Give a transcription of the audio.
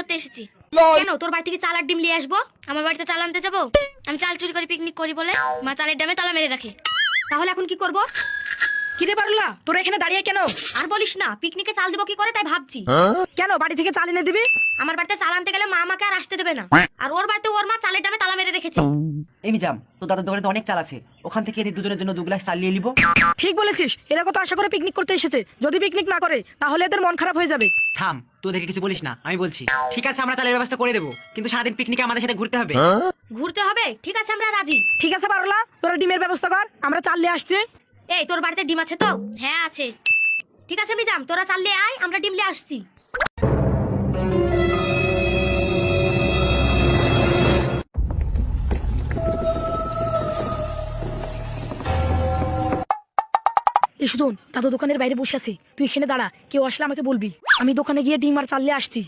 করতে এসেছি। কেন, তোর বাড়ি থেকে চাল আর ডিম নিয়ে আসবো? আমার বাড়িতে চাল আনতে যাবো? আমি চাল চুরি করে পিকনিক করি বলে মা চালের ডামে তালা মেরে রাখে। তাহলে এখন কি করব? কিরে পারলা, তোরা এখানে দাঁড়িয়ে কেন? আর বলিস না, পিকনিকে চাল দেবো কি করে তাই ভাবছি। কেন, বাড়ি থেকে চাল এনে দিবি? আমার বাড়িতে চাল আনতে গেলে মা আমাকে আর আসতে দেবে না, আর ওর বাড়িতে ওর মা চালের ডামে তালা মেরে রেখেছে। এমি যাম, তো দাদার দোকানে তো অনেক চাল আছে, ওখান থেকে এদের দুজনের জন্য 2 গ্লাস চাল নিয়ে নিব। ঠিক বলেছিস, এরা কত আশা করে পিকনিক করতে এসেছে, যদি পিকনিক না করে তাহলে এদের মন খারাপ হয়ে যাবে। থাম, তুই ওদেরকে কিছু বলিস না, আমি বলছি। ঠিক আছে, আমরা চালের ব্যবস্থা করে দেবো, কিন্তু সারাদিন পিকনিকে আমাদের সাথে ঘুরতে হবে। ঘুরতে হবে? ঠিক আছে, আমরা রাজি। ঠিক আছে পারলা, তোরা ডিমের ব্যবস্থা কর, আমরা চাল নিয়ে আসছি। এই, তোর বাড়িতে ডিম আছে তো? হ্যাঁ আছে। ঠিক আছে মিজাম, তোরা চাল নিয়ে আয়, আমরা ডিম নিয়ে আসছি। এই সুজন, দাদু দোকানের বাইরে বসে আছে, তুই এখানে দাঁড়া, কেউ আসলে আমাকে বলবি। আমি দোকানে গিয়ে ডিম আর চাল নিয়ে আসছি।